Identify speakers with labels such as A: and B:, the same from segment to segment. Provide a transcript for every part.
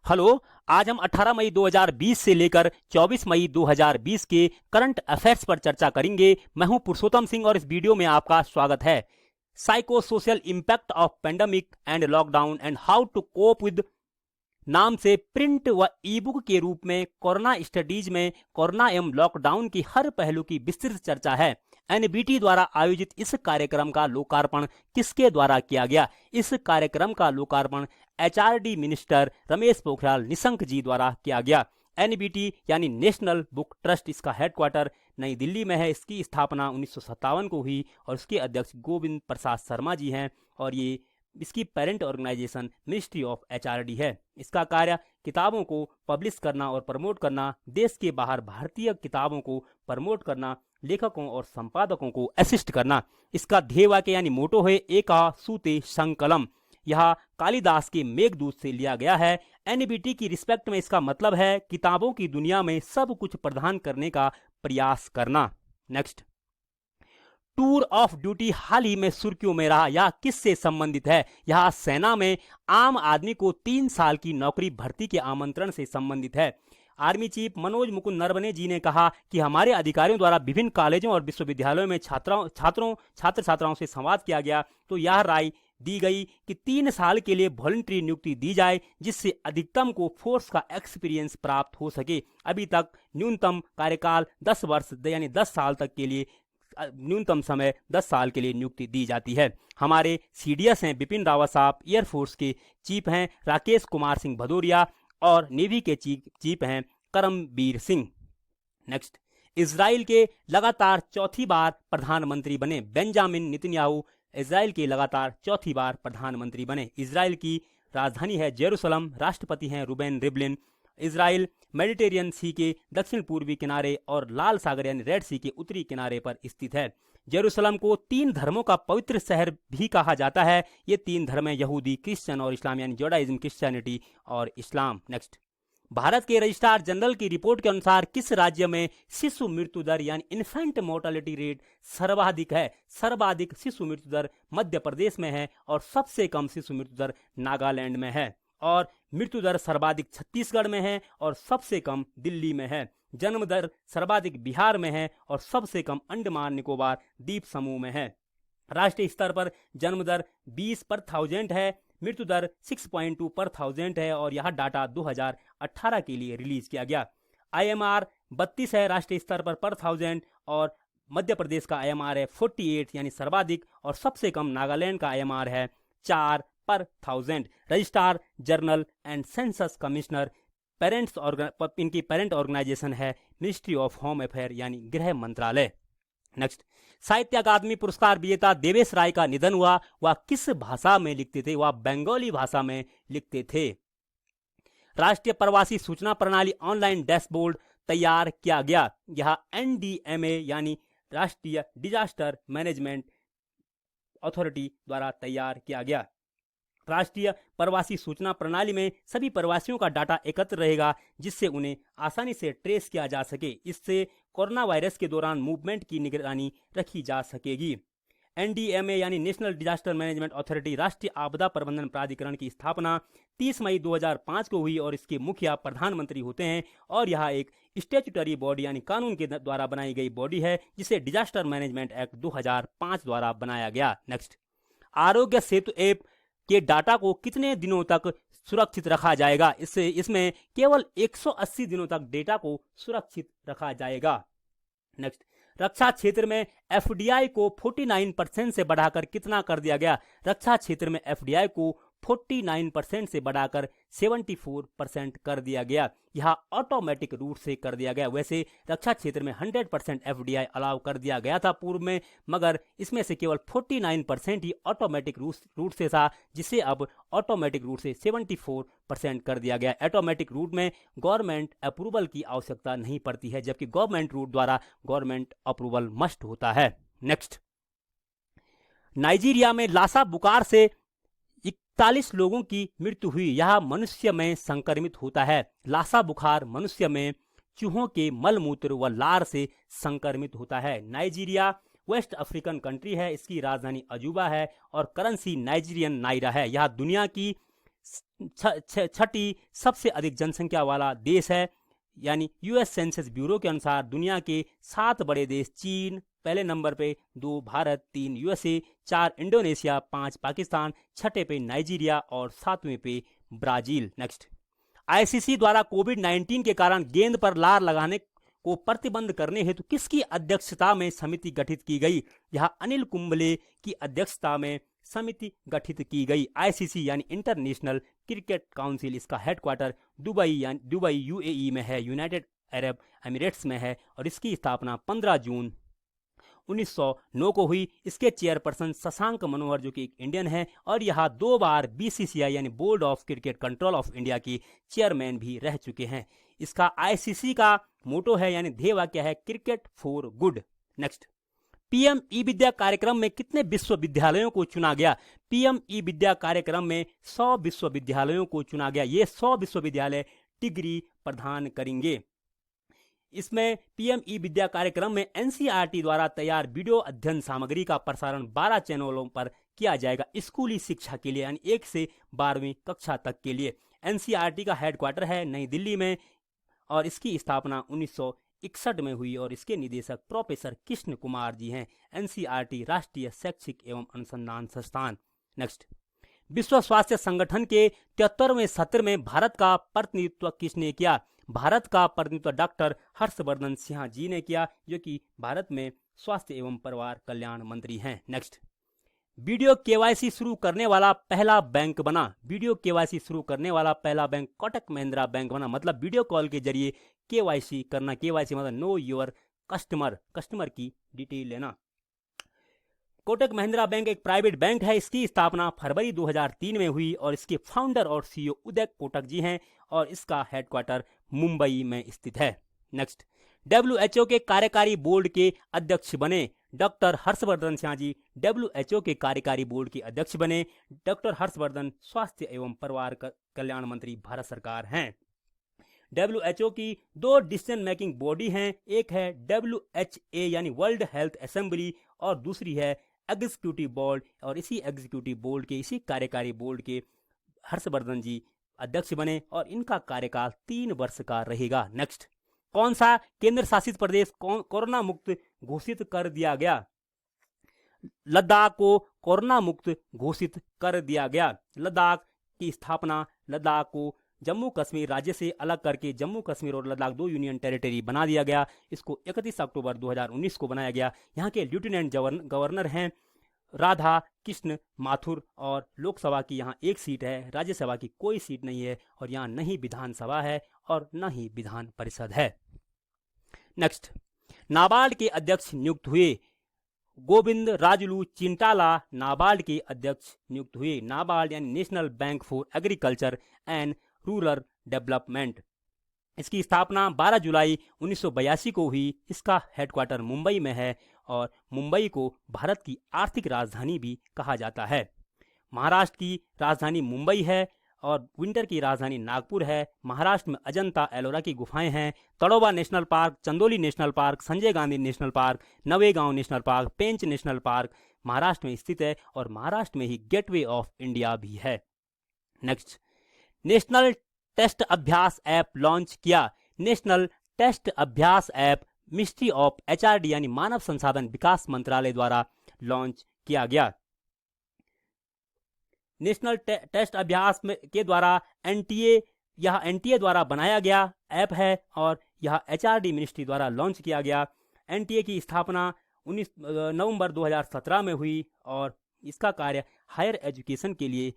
A: Hello. आज हम 18 मई 2020 से लेकर 24 मई 2020 के करंट अफेयर्स पर चर्चा करेंगे। मैं हूं पुरुषोत्तम सिंह और इस वीडियो में आपका स्वागत है। Psycho social impact of pandemic and lockdown and how to cope with नाम से प्रिंट व ई बुक के रूप में कोरोना स्टडीज में कोरोना एवं लॉकडाउन की हर पहलू की विस्तृत चर्चा है। एनबीटी द्वारा आयोजित इस कार्यक्रम का लोकार्पण किसके द्वारा किया गया? इस कार्यक्रम का लोकार्पण एचआरडी मिनिस्टर रमेश पोखरियाल निशंक जी द्वारा किया गया। एनबीटी यानी नेशनल बुक ट्रस्ट, इसका हेडक्वार्टर नई दिल्ली में है। इसकी स्थापना 1957 को हुई और इसके अध्यक्ष गोविंद प्रसाद शर्मा जी हैं और ये इसकी parent organisation ministry of HRD है। इसका कार्य किताबों को पब्लिश करना और प्रमोट करना, देश के बाहर भारतीय किताबों को प्रमोट करना, लेखकों और संपादकों को असिस्ट करना। इसका ध्येय वाक्य यानी मोटो है एका सूते संकलम। यह कालिदास के मेघदूत से लिया गया है। एनबीटी की रिस्पेक्ट में इसका मतलब है किताबों की दुनिया में सब कुछ प्रदान करने का प्रयास करना। नेक्स्ट, टूर ऑफ ड्यूटी हाल ही में सुर्खियों में रहा। यह किससे संबंधित है? यह सेना में आम आदमी को 3 साल की नौकरी भर्ती के आमंत्रण से संबंधित है। आर्मी चीफ मनोज मुकुंद नरवणे जी ने कहा कि हमारे अधिकारियों द्वारा विभिन्न कॉलेजों और विश्वविद्यालयों में छात्र छात्राओं से संवाद किया गया तो यह राय दी गई कि 3 साल के लिए वॉलंटरी नियुक्ति दी जाए, जिससे अधिकतम को फोर्स का एक्सपीरियंस प्राप्त हो सके। अभी तक न्यूनतम कार्यकाल 10 वर्ष यानी 10 साल तक के लिए, न्यूनतम समय 10 साल के लिए नियुक्ति दी जाती है। हमारे सीडीएस हैं बिपिन रावत साहब, एयरफोर्स के चीफ हैं राकेश कुमार सिंह भदौरिया और नेवी के चीफ हैं करमबीर सिंह। नेक्स्ट, इजराइल के लगातार चौथी बार प्रधानमंत्री बने बेंजामिन नेतन्याहू। इजराइल के लगातार चौथी बार प्रधानमंत्री बने। इजराइल की राजधानी है जेरूसलम। राष्ट्रपति हैं रूबेन रिवलिन। इजराइल मेडिटेरियन सी के दक्षिण पूर्वी किनारे और लाल सागर यानी रेड सी के उत्तरी किनारे पर स्थित है। जेरूसलम को 3 धर्मों का पवित्र शहर भी कहा जाता है। ये 3 धर्म है यहूदी, क्रिश्चियन और इस्लाम यानी जुडाइज्म, क्रिश्चियनिटी और इस्लाम। नेक्स्ट, भारत के रजिस्ट्रार जनरल की रिपोर्ट के अनुसार किस राज्य में शिशु मृत्यु दर यानी इन्फेंट मोर्टेलिटी रेट सर्वाधिक है? सर्वाधिक शिशु मृत्यु दर मध्य प्रदेश में है और सबसे कम शिशु मृत्यु दर नागालैंड में है। और मृत्यु दर सर्वाधिक छत्तीसगढ़ में है और सबसे कम दिल्ली में है। जन्म दर सर्वाधिक बिहार में है और सबसे कम अंडमान निकोबार द्वीप समूह में है। राष्ट्रीय स्तर पर जन्म दर 20 पर 1000 है। मृत्यु दर 6.2 पर 1000 है और यह डाटा 2018 के लिए रिलीज किया गया। IMR 32 है राष्ट्रीय स्तर पर 1000 और मध्य प्रदेश का IMR है 48 यानी सर्वाधिक और सबसे कम नागालैंड का IMR है 4 पर 1000। Registrar general and census commissioner इनकी पेरेंट ऑर्गेनाइजेशन है मिनिस्ट्री ऑफ होम अफेयर यानी गृह मंत्रालय। नेक्स्ट, साहित्य अकादमी पुरस्कार विजेता देवेश राय का निधन हुआ। वह किस भाषा में लिखते थे? वह बंगाली भाषा में लिखते थे। राष्ट्रीय प्रवासी सूचना प्रणाली ऑनलाइन डैशबोर्ड तैयार किया गया। यह NDMA यानी राष्ट्रीय डिजास्टर मैनेजमेंट अथॉरिटी द्वारा तैयार किया गया। राष्ट्रीय प्रवासी सूचना प्रणाली में सभी प्रवासियों का डाटा एकत्र रहेगा, जिससे उन्हें आसानी से ट्रेस किया जा सके। इससे कोरोना वायरस के दौरान मूवमेंट की निगरानी रखी जा सकेगी। NDMA यानी नेशनल डिजास्टर मैनेजमेंट अथॉरिटी राष्ट्रीय आपदा प्रबंधन प्राधिकरण की स्थापना 30 मई 2005 को हुई और इसके मुखिया प्रधानमंत्री होते हैं और यह एक स्टैट्यूटरी बॉडी यानी कानून के द्वारा बनाई गई बॉडी है, जिसे डिजास्टर मैनेजमेंट एक्ट 2005 द्वारा बनाया गया। नेक्स्ट, आरोग्य सेतु ऐप के डाटा को कितने दिनों तक सुरक्षित रखा जाएगा? इसमें केवल 180 दिनों तक डेटा को सुरक्षित रखा जाएगा। नेक्स्ट, रक्षा क्षेत्र में FDI को 49% से बढ़ाकर कितना कर दिया गया? रक्षा क्षेत्र में FDI को 49% से बढ़ाकर 74% कर दिया गया। यह ऑटोमेटिक रूट से कर दिया गया। वैसे रक्षा क्षेत्र में 100% FDI अलाउ कर दिया गया था पूर्व में, मगर इसमें से केवल 49% ही ऑटोमेटिक रूट से था, जिसे अब ऑटोमेटिक रूट से 74% कर दिया गया। ऑटोमेटिक रूट में गवर्नमेंट अप्रूवल की आवश्यकता नहीं पड़ती है, जबकि गवर्नमेंट रूट द्वारा गवर्नमेंट अप्रूवल मस्ट होता है। नेक्स्ट, नाइजीरिया में लासा बुखार से 41 लोगों की मृत्यु हुई। यह मनुष्य में संक्रमित होता है। लासा बुखार मनुष्य में चूहों के मलमूत्र व लार से संक्रमित होता है। नाइजीरिया वेस्ट अफ्रीकन कंट्री है। इसकी राजधानी अजूबा है और करेंसी नाइजीरियन नाइरा है। यह दुनिया की छठी सबसे अधिक जनसंख्या वाला देश है। यानी यूएस सेंसस ब्यूरो के अनुसार दुनिया के 7 बड़े देश चीन पहले नंबर पे, 2 भारत, 3 यूएसए, 4 इंडोनेशिया, 5 पाकिस्तान, छठे पे नाइजीरिया और 7वें पे ब्राजील। नेक्स्ट, आईसीसी द्वारा कोविड-19 के कारण गेंद पर लार लगाने को प्रतिबंध करने हेतु किसकी अध्यक्षता में समिति गठित की गई? यह अनिल कुंबले की अध्यक्षता में समिति गठित की गई। आईसीसी यानी इंटरनेशनल क्रिकेट काउंसिल, इसका हेडक्वार्टर दुबई यूएई में है, यूनाइटेड अरब एमिरेट्स में है और इसकी स्थापना 15 जून 1909 को हुई। इसके चेयरपर्सन शशांक मनोहर जो कि एक इंडियन है और यह 2 बार बीसीसीआई यानी board of cricket control of India की चेयरमैन भी रह चुके हैं। इसका आईसीसी का मोटो है यानी ध्येय वाक्य है cricket for good. Next, PM e Vidya कार्यक्रम में कितने विश्वविद्यालयों को चुना गया? पीएम ई विद्या कार्यक्रम में 100 विश्वविद्यालयों को चुना गया। ये 100 विश्वविद्यालय डिग्री प्रदान करेंगे। इसमें पीएम ई विद्या कार्यक्रम में एनसीईआरटी द्वारा तैयार वीडियो अध्ययन सामग्री का प्रसारण 12 चैनलों पर किया जाएगा स्कूली शिक्षा के लिए यानी 1 से 12वीं कक्षा तक के लिए। एनसीईआरटी का हेडक्वार्टर है नई दिल्ली में और इसकी स्थापना 1961 में हुई और इसके निदेशक प्रोफेसर कृष्ण कुमार जी हैं। एनसीईआरटी राष्ट्रीय शैक्षिक एवं अनुसंधान संस्थान। नेक्स्ट, विश्व स्वास्थ्य संगठन के 73वें सत्र में भारत का प्रतिनिधित्व किसने किया? भारत का प्रतिनिधित्व डॉक्टर हर्षवर्धन सिंह जी ने किया जो कि भारत में स्वास्थ्य एवं परिवार कल्याण मंत्री हैं। नेक्स्ट, वीडियो केवाईसी शुरू करने वाला पहला बैंक बना। वीडियो केवाईसी शुरू करने वाला पहला बैंक कोटक महिंद्रा बैंक बना। मतलब वीडियो कॉल के जरिए केवाईसी करना। केवाईसी मतलब नो योर कस्टमर, कस्टमर की डिटेल लेना। कोटक महिंद्रा बैंक एक प्राइवेट बैंक है। इसकी स्थापना फरवरी 2003 में हुई और इसके फाउंडर और सीईओ उदय कोटक जी हैं और इसका हेडक्वार्टर मुंबई में स्थित है। नेक्स्ट, डब्ल्यूएचओ के कार्यकारी बोर्ड के अध्यक्ष बने डॉक्टर हर्षवर्धन सिंह जी। डब्ल्यूएचओ के कार्यकारी बोर्ड के अध्यक्ष बने डॉक्टर हर्षवर्धन स्वास्थ्य एवं परिवार कल्याण मंत्री भारत सरकार हैं। डब्ल्यूएचओ की 2 डिसीजन मेकिंग बॉडी हैं। एक है डब्ल्यूएचए यानी वर्ल्ड हेल्थ असेंबली और दूसरी है एग्जीक्यूटिव बोर्ड और इसी एग्जीक्यूटिव बोर्ड के इसी कार्यकारी बोर्ड के हर्षवर्धन जी अध्यक्ष बने और इनका कार्यकाल 3 वर्ष का रहेगा। नेक्स्ट, कौन सा केंद्र शासित प्रदेश कोरोना मुक्त घोषित कर दिया गया? लद्दाख को कोरोना मुक्त घोषित कर दिया गया। लद्दाख की स्थापना, लद्दाख को जम्मू कश्मीर राज्य से अलग करके जम्मू कश्मीर और लद्दाख 2 यूनियन टेरिटरी बना दिया गया। इसको 31 अक्टूबर 2019 को बनाया गया। यहाँ के लेफ्टिनेंट गवर्नर हैं राधा कृष्ण माथुर और लोकसभा की यहाँ 1 सीट है, राज्यसभा की कोई सीट नहीं है और यहाँ न ही विधानसभा है और न ही विधान परिषद है। नेक्स्ट, नाबार्ड के अध्यक्ष नियुक्त हुए। गोविंद राजुलू चिंटाला नाबार्ड के अध्यक्ष नियुक्त हुए। नाबार्ड यानी national bank for agriculture and rural development. इसकी स्थापना 12 जुलाई 1982 को हुई। इसका हेडक्वार्टर मुंबई में है और मुंबई को भारत की आर्थिक राजधानी भी कहा जाता है। महाराष्ट्र की राजधानी मुंबई है और विंटर की राजधानी नागपुर है। महाराष्ट्र में अजंता एलोरा की गुफाएं हैं। Tadoba national park, Chandoli national park, Sanjay Gandhi national park, Navegaon national park, Pench national park Maharashtra में स्थित है और महाराष्ट्र में ही गेटवे ऑफ इंडिया भी है। नेक्स्ट, नेशनल टेस्ट अभ्यास ऐप लॉन्च किया। नेशनल टेस्ट अभ्यास ऐप मिनिस्ट्री ऑफ एचआरडी यानी मानव संसाधन विकास मंत्रालय द्वारा लॉन्च किया गया। नेशनल टेस्ट अभ्यास के द्वारा यह एनटीए द्वारा बनाया गया ऐप है और यह एचआरडी मिनिस्ट्री द्वारा लॉन्च किया गया। एनटीए की स्थापना 19 नवंबर 2017 में हुई और इसका कार्य हायर एजुकेशन के लिए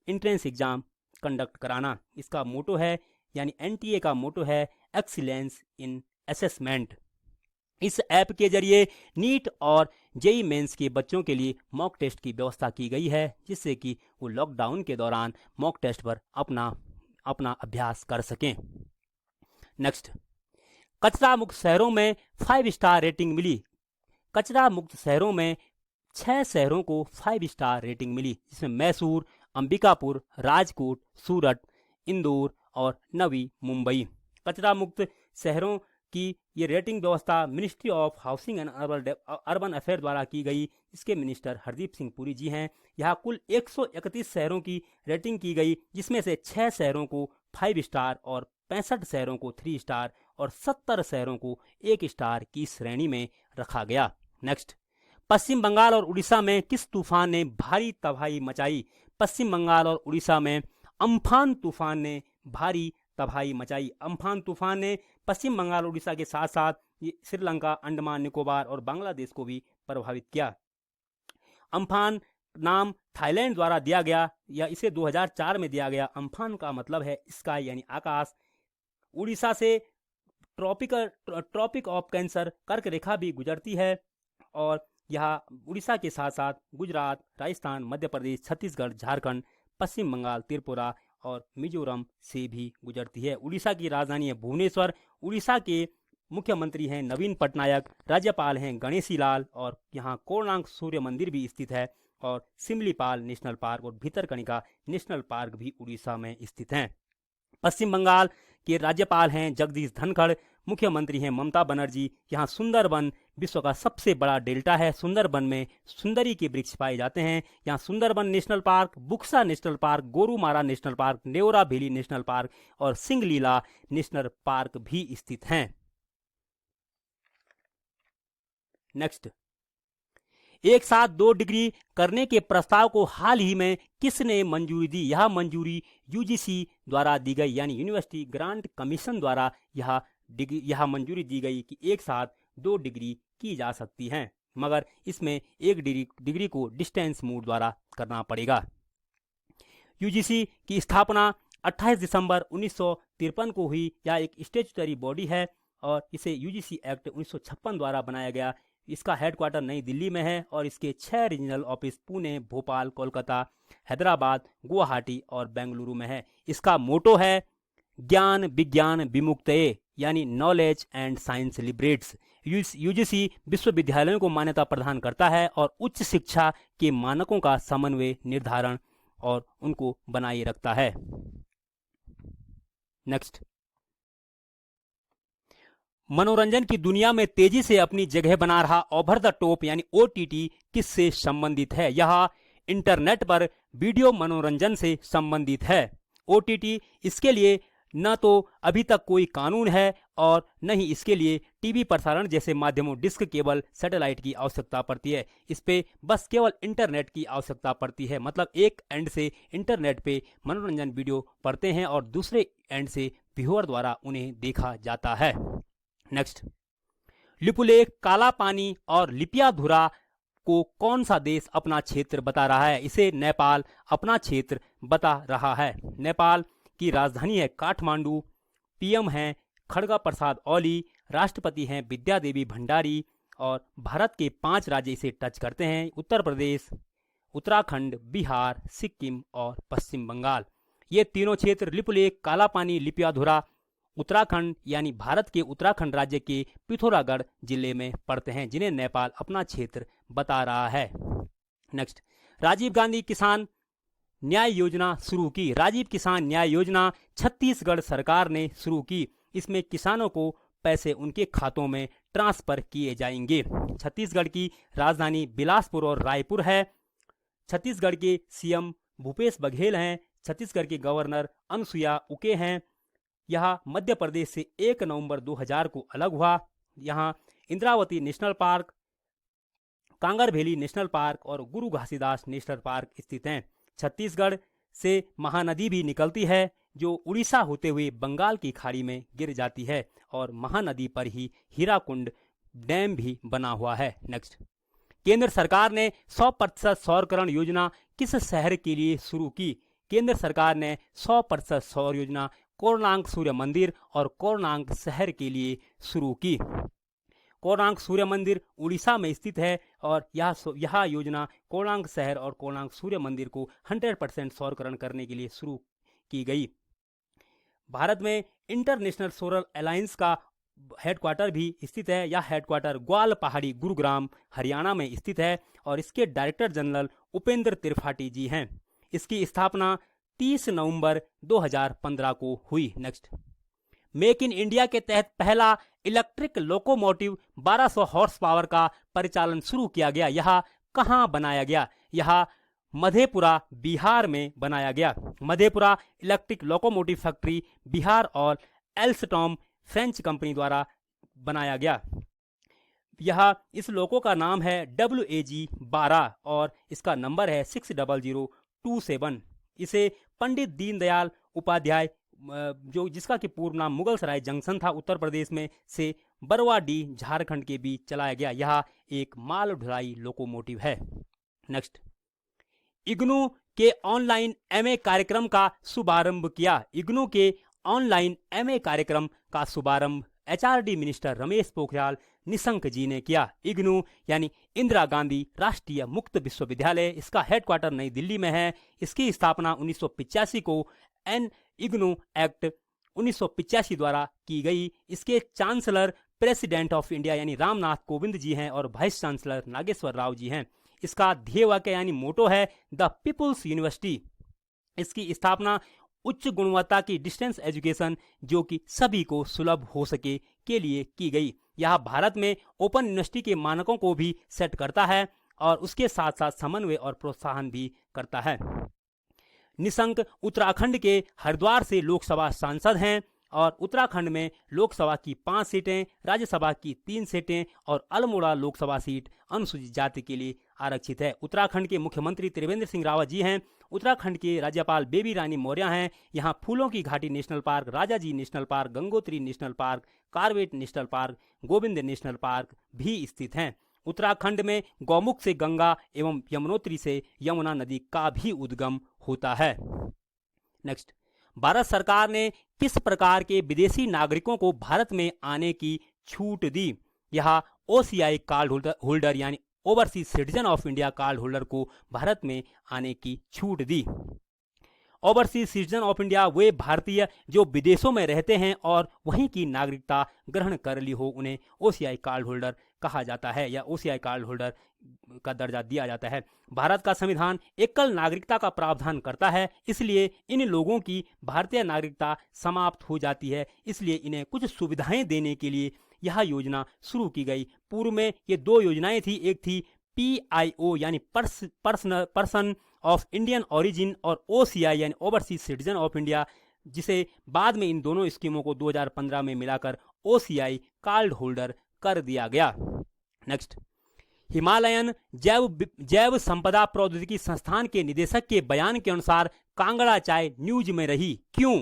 A: एंट्रेंस एग्जाम कंडक्ट कराना। इसका मोटो है यानी एनटीए का मोटो है एक्सीलेंस इन असेसमेंट। इस ऐप के जरिए नीट और जेई मेंस के बच्चों के लिए मॉक टेस्ट की व्यवस्था की गई है जिससे कि वो लॉकडाउन के दौरान मॉक टेस्ट पर अपना अभ्यास कर सकें। नेक्स्ट, कचरा मुक्त शहरों में 5 स्टार रेटिंग मिली। कचरा मुक्त शहरों में 6 शहरों को 5 स्टार रेटिंग मिली जिसमें मैसूर, अंबिकापुर, राजकोट, सूरत, इंदौर और नवी मुंबई। कचरा मुक्त शहरों कि ये रेटिंग व्यवस्था ministry of housing and urban affair द्वारा की गई। इसके मिनिस्टर हरदीप सिंह पुरी जी हैं। यहाँ कुल 131 शहरों की रेटिंग की गई, जिसमें से 6 शहरों को 5 स्टार और 65 शहरों को 3 स्टार और 70 शहरों को 1 स्टार की श्रेणी में रखा गया। नेक्स्ट, पश्चिम बंगाल और उड़ीसा में किस तूफान ने भारी तबाही मचाई? पश्चिम बंगाल और उड़ीसा में अम्फान तूफान ने भारी तबाही मचाई। अम्फान तूफान ने पश्चिम बंगाल उड़ीसा के साथ साथ श्रीलंका, अंडमान निकोबार और बांग्लादेश को भी प्रभावित किया। अम्फान नाम थाईलैंड द्वारा दिया गया या इसे 2004 में दिया गया। अम्फान का मतलब है स्काई यानी आकाश। उड़ीसा से ट्रॉपिक ऑफ कैंसर कर्क रेखा भी गुजरती है और यह उड़ीसा के साथ साथ गुजरात, राजस्थान, मध्य प्रदेश, छत्तीसगढ़, झारखंड, पश्चिम बंगाल, त्रिपुरा और मिजोरम से भी गुजरती है। उड़ीसा की राजधानी है भुवनेश्वर। उड़ीसा के मुख्यमंत्री हैं नवीन पटनायक, राज्यपाल हैं गणेशी लाल और यहाँ कोणार्क सूर्य मंदिर भी स्थित है और सिमलीपाल नेशनल पार्क और भितरकनिका नेशनल पार्क भी उड़ीसा में स्थित हैं। पश्चिम बंगाल के राज्यपाल हैं जगदीश धनखड़, मुख्यमंत्री हैं ममता बनर्जी। यहाँ सुंदरबन विश्व का सबसे बड़ा डेल्टा है। सुंदरबन में सुंदरी के वृक्ष पाए जाते हैं। यहाँ Sundarban national park, Buxa national park, Gorumara national park, Neora valley national park और सिंगलीला नेशनल पार्क भी स्थित हैं। नेक्स्ट, एक साथ 2 डिग्री करने के प्रस्ताव को हाल ही में किसने मंजूरी दी? यह मंजूरी यूजीसी द्वारा दी गई यानी यूनिवर्सिटी ग्रांट कमीशन द्वारा यह मंजूरी दी गई कि एक साथ 2 डिग्री की जा सकती हैं, मगर इसमें 1 डिग्री को डिस्टेंस मोड द्वारा करना पड़ेगा। यूजीसी की स्थापना 28 दिसंबर 1953 को हुई। यह एक स्टैट्यूटरी बॉडी है और इसे यूजीसी एक्ट 1956 द्वारा बनाया गया। इसका हेडक्वार्टर नई दिल्ली में है और इसके 6 रीजनल ऑफिस पुणे, भोपाल, कोलकाता, हैदराबाद, गुवाहाटी और बेंगलुरु में है। इसका मोटो है ज्ञान विज्ञान विमुक्तये यानी knowledge and science liberates. UGC विश्वविद्यालयों को मान्यता प्रदान करता है और उच्च शिक्षा के मानकों का समन्वय, निर्धारण और उनको बनाए रखता है। नेक्स्ट, मनोरंजन की दुनिया में तेजी से अपनी जगह बना रहा ओवर द टॉप यानी ओटीटी किससे संबंधित है? यह इंटरनेट पर वीडियो मनोरंजन से संबंधित है। ओटीटी, इसके लिए न तो अभी तक कोई कानून है और न ही इसके लिए टीवी प्रसारण जैसे माध्यमों, डिस्क, केबल, सैटेलाइट की आवश्यकता पड़ती है। इस पे बस केवल इंटरनेट की आवश्यकता पड़ती है। मतलब एक एंड से इंटरनेट पे मनोरंजन वीडियो पढ़ते हैं और दूसरे एंड से व्यूअर द्वारा उन्हें देखा जाता है। नेक्स्ट, लिपुलेख, काला पानी और लिपियाधुरा को कौन सा देश अपना क्षेत्र बता रहा है? इसे नेपाल अपना क्षेत्र बता रहा है। नेपाल की राजधानी है काठमांडू, पीएम हैं खड़गा प्रसाद ओली, राष्ट्रपति हैं विद्या देवी भंडारी और भारत के 5 राज्य इसे टच करते हैं: उत्तर प्रदेश, उत्तराखंड, बिहार, सिक्किम और पश्चिम बंगाल। ये तीनों क्षेत्र लिपुलेख, काला पानी, लिपियाधुरा उत्तराखंड यानी भारत के उत्तराखंड राज्य के पिथौरागढ़ जिले में पड़ते हैं, जिन्हें नेपाल अपना क्षेत्र बता रहा है। नेक्स्ट, राजीव गांधी किसान न्याय योजना शुरू की। राजीव किसान न्याय योजना छत्तीसगढ़ सरकार ने शुरू की। इसमें किसानों को पैसे उनके खातों में ट्रांसफर किए जाएंगे। छत्तीसगढ़ की राजधानी बिलासपुर और रायपुर है। छत्तीसगढ़ के सीएम भूपेश बघेल हैं। छत्तीसगढ़ के गवर्नर अनुसुईया उके हैं। यह मध्य प्रदेश से 1 नवंबर 2000 को अलग हुआ। यहाँ Indravati national park, Kanger valley national park और गुरु घासीदास नेशनल पार्क स्थित हैं। छत्तीसगढ़ से महानदी भी निकलती है जो उड़ीसा होते हुए बंगाल की खाड़ी में गिर जाती है और महानदी पर ही हीराकुंड डैम भी बना हुआ है। नेक्स्ट, केंद्र सरकार ने 100% सौरकरण योजना किस शहर के लिए शुरू की? केंद्र सरकार ने 100% सौर योजना कोणार्क सूर्य मंदिर और कोणार्क शहर के लिए शुरू की। कोणार्क सूर्य मंदिर उड़ीसा में स्थित है और यह योजना कोणार्क शहर और कोणार्क सूर्य मंदिर को 100% सौरकरण करने के लिए शुरू की गई। भारत में इंटरनेशनल सोलर अलायंस का हेडक्वार्टर भी स्थित है। यह हेडक्वार्टर ग्वाल पहाड़ी, गुरुग्राम, हरियाणा में स्थित है और इसके डायरेक्टर जनरल उपेंद्र त्रिपाठी जी हैं। इसकी स्थापना 30 नवंबर 2015 को हुई। नेक्स्ट, मेक इन इंडिया के तहत पहला इलेक्ट्रिक लोकोमोटिव 1200 हॉर्स पावर का परिचालन शुरू किया गया। यह कहाँ बनाया गया? यह मधेपुरा बिहार में बनाया गया। Madhepura electric locomotive factory Bihar और एल्स्टॉम फ्रेंच कंपनी द्वारा बनाया गया। यह इस लोको का नाम है WAG-12 और इसका नंबर है 60027। इसे पंडित दीनदयाल उपाध्याय जिसका कि पूर्व नाम मुगल सराय जंक्शन था उत्तर प्रदेश में से बरवाडीह झारखंड के बीच चलाया गया। यह एक माल ढुलाई लोकोमोटिव है। नेक्स्ट, इग्नू के ऑनलाइन MA कार्यक्रम का शुभारंभ किया। इग्नू के ऑनलाइन MA कार्यक्रम का शुभारंभ HRD मिनिस्टर रमेश पोखरियाल निशंक जी ने किया। इग्नू यानी इंदिरा गांधी राष्ट्रीय मुक्त विश्वविद्यालय, इसका हेडक्वार्टर नई दिल्ली में है। इसकी स्थापना 1985 को इग्नू एक्ट 1985 द्वारा की गई। इसके चांसलर प्रेसिडेंट ऑफ इंडिया यानी रामनाथ कोविंद जी हैं और वाइस चांसलर नागेश्वर राव जी हैं। इसका ध्येय वाक्य यानी मोटो है द पीपुल्स यूनिवर्सिटी। इसकी स्थापना उच्च गुणवत्ता की डिस्टेंस एजुकेशन जो कि सभी को सुलभ हो सके के लिए की गई। यह भारत में ओपन यूनिवर्सिटी के मानकों को भी सेट करता है और उसके साथ साथ समन्वय और प्रोत्साहन भी करता है। निशंक उत्तराखंड के हरिद्वार से लोकसभा सांसद हैं और उत्तराखंड में लोकसभा की 5 सीटें, राज्यसभा की 3 सीटें और अल्मोड़ा लोकसभा सीट अनुसूचित जाति के लिए आरक्षित है। उत्तराखंड के मुख्यमंत्री त्रिवेंद्र सिंह रावत जी हैं। उत्तराखंड के राज्यपाल बेबी रानी मौर्य हैं। यहाँ फूलों की घाटी national park, Rajaji national park, Gangotri national park, Corbett national park, Govind national park भी स्थित हैं। उत्तराखंड में गौमुख से गंगा एवं यमुनोत्री से यमुना नदी का भी उद्गम होता है। नेक्स्ट, भारत सरकार ने किस प्रकार के विदेशी नागरिकों को भारत में आने की छूट दी? यह OCI कार्ड होल्डर यानी overseas citizen of India card holder को भारत में आने की छूट दी। ओवरसीज सिटीजन ऑफ इंडिया वे भारतीय जो विदेशों में रहते हैं और वहीं की नागरिकता ग्रहण कर ली हो, उन्हें OCI कार्ड होल्डर कहा जाता है या OCI कार्ड होल्डर का दर्जा दिया जाता है। भारत का संविधान एकल नागरिकता का प्रावधान करता है, इसलिए इन लोगों की भारतीय नागरिकता समाप्त हो जाती है। इसलिए इन्हें कुछ सुविधाएं देने के लिए यह योजना शुरू की गई। पूर्व में ये 2 योजनाएं थी। एक थी PIO यानी पर्सन ऑफ इंडियन ओरिजिन और OCI यानी ओवरसीज सिटीजन ऑफ इंडिया, जिसे बाद में इन दोनों स्कीमों को 2015 में मिलाकर OCI कार्ड होल्डर कर दिया गया। नेक्स्ट, हिमालयन जैव संपदा प्रौद्योगिकी संस्थान के निदेशक के बयान के अनुसार कांगड़ा चाय न्यूज में रही। क्यों?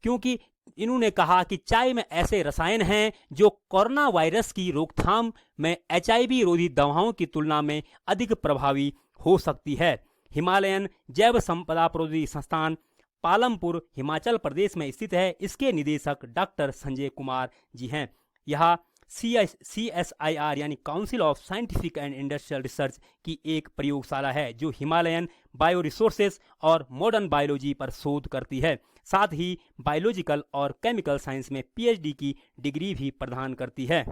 A: क्योंकि इन्होंने कहा कि चाय में ऐसे रसायन हैं जो कोरोना वायरस की रोकथाम में HIV रोधी दवाओं की तुलना में अधिक प्रभावी हो सकती है। हिमालयन जैव संपदा प्रौद्योगिकी संस्थान पालमपुर हिमाचल प्रदेश में स्थित है। इसके निदेशक डॉक्टर संजय कुमार जी हैं। यह CSIR यानी council of scientific and industrial research की एक प्रयोगशाला है जो हिमालयन बायो रिसोर्सेज और मॉडर्न बायोलॉजी पर शोध करती है। साथ ही बायोलॉजिकल और केमिकल साइंस में PhD की डिग्री भी प्रदान करती है।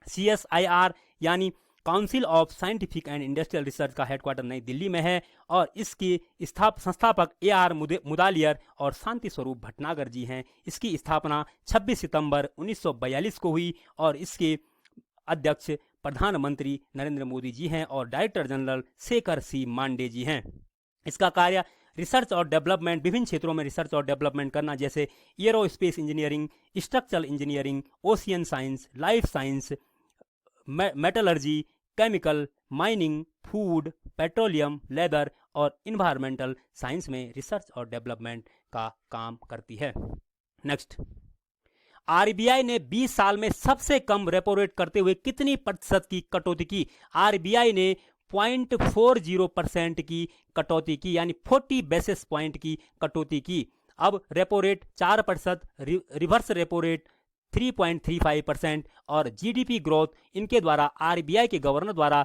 A: CSIR यानी council of scientific and industrial research का हेडक्वार्टर नई दिल्ली में है और इसके संस्थापक AR मुदालियर और शांति स्वरूप भटनागर जी हैं। इसकी स्थापना 26 सितंबर 1942 को हुई और इसके अध्यक्ष प्रधानमंत्री नरेंद्र मोदी जी हैं और director general Shekhar C Mande ji हैं। इसका कार्य रिसर्च और डेवलपमेंट, विभिन्न क्षेत्रों में रिसर्च और डेवलपमेंट करना, जैसे aerospace engineering, structural engineering, ocean science, life science, metallurgy, chemical, mining, food, petroleum, leather और इन्वायरमेंटल साइंस में रिसर्च और डेवलपमेंट का काम करती है। नेक्स्ट, RBI ने 20 साल में सबसे कम रेपो रेट करते हुए कितनी प्रतिशत की कटौती की? RBI ने 0.40% की कटौती की यानी 40 बेसिस पॉइंट की कटौती की। अब repo rate 4%, reverse repo rate 3.35% और GDP ग्रोथ इनके द्वारा RBI के गवर्नर द्वारा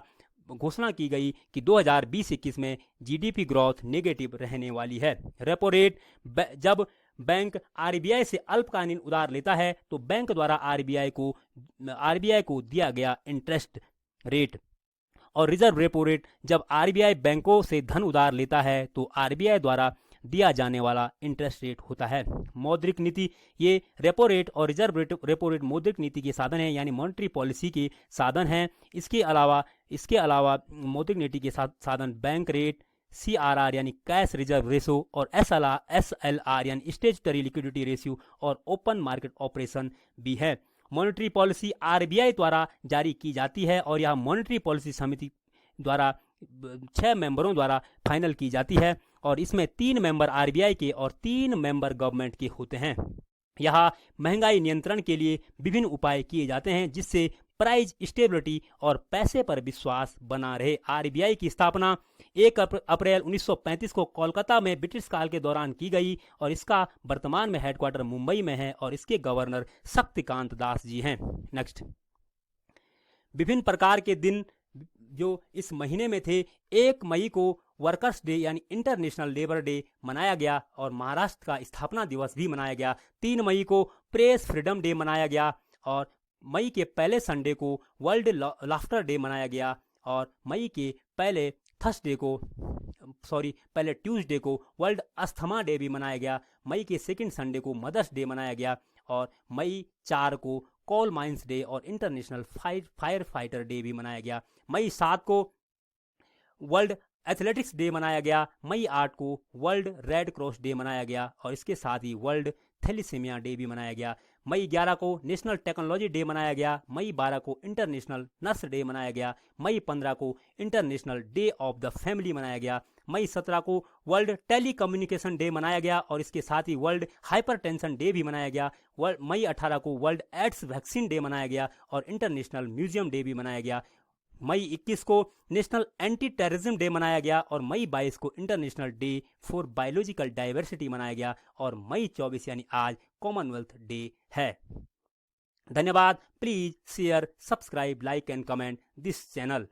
A: घोषणा की गई कि 2020-21 में GDP ग्रोथ नेगेटिव रहने वाली है। रेपो रेट जब बैंक RBI से अल्पकालीन उधार लेता है तो बैंक द्वारा RBI को दिया गया इंटरेस्ट रेट, और रिजर्व रेपो रेट जब RBI बैंकों से धन उधार लेता है तो RBI द्वारा दिया जाने वाला इंटरेस्ट रेट होता है। मौद्रिक नीति, ये रेपो रेट और रिजर्व रेपो रेट मौद्रिक नीति के साधन हैं, यानी मॉनेटरी पॉलिसी के साधन हैं। इसके अलावा मौद्रिक नीति के साधन बैंक रेट, CRR यानी कैश रिजर्व रेशो, और SLR यानी स्टेचुटरी लिक्विडिटी रेशियो और ओपन मार्केट ऑपरेशन भी है। मॉनेटरी पॉलिसी RBI द्वारा जारी की जाती है और यह मॉनेटरी पॉलिसी समिति द्वारा 6 मेंबरों द्वारा फाइनल की जाती है और इसमें 3 मेंबर RBI के और 3 मेंबर गवर्नमेंट के होते हैं। यहाँ महंगाई नियंत्रण के लिए विभिन्न उपाय किए जाते हैं जिससे प्राइस स्टेबिलिटी और पैसे पर विश्वास बना रहे। RBI की स्थापना 1 अप्रैल 1935 को कोलकाता में ब्रिटिश काल के दौरान की गई और इसका वर्तमान में हेडक्वार्टर मुंबई में है और इसके गवर्नर शक्तिकांत दास जी हैं। नेक्स्ट, विभिन्न प्रकार के दिन जो इस महीने में थे, 1 मई को वर्कर्स डे यानी इंटरनेशनल लेबर डे मनाया गया और महाराष्ट्र का स्थापना दिवस भी मनाया गया। 3 मई को प्रेस फ्रीडम डे मनाया गया और मई के पहले संडे को वर्ल्ड लाफ्टर डे मनाया गया और मई के पहले ट्यूसडे को वर्ल्ड अस्थमा डे भी मनाया गया। मई के सेकंड संडे को मदर्स डे मनाया गया और मई 4 को कोल माइंस डे और इंटरनेशनल फायर फाइटर डे भी मनाया गया। मई 7 को वर्ल्ड एथलेटिक्स डे मनाया गया। मई 8 को वर्ल्ड रेड क्रॉस डे मनाया गया और इसके साथ ही वर्ल्ड थैलेसीमिया डे भी मनाया गया। मई 11 को नेशनल टेक्नोलॉजी डे मनाया गया। मई 12 को इंटरनेशनल नर्स डे मनाया गया। मई 15 को international day of the family मनाया गया। मई 17 को वर्ल्ड टेली कम्युनिकेशन डे मनाया गया और इसके साथ ही वर्ल्ड हाइपरटेंशन डे भी मनाया गया। मई 18 को वर्ल्ड एड्स वैक्सीन डे मनाया गया और इंटरनेशनल म्यूजियम डे भी मनाया गया। मई 21 को नेशनल एंटी टेररिज्म डे मनाया गया और मई 22 को international day for biological diversity मनाया गया और मई 24 यानी आज कॉमनवेल्थ डे है। धन्यवाद। Please share, subscribe, like and comment this channel.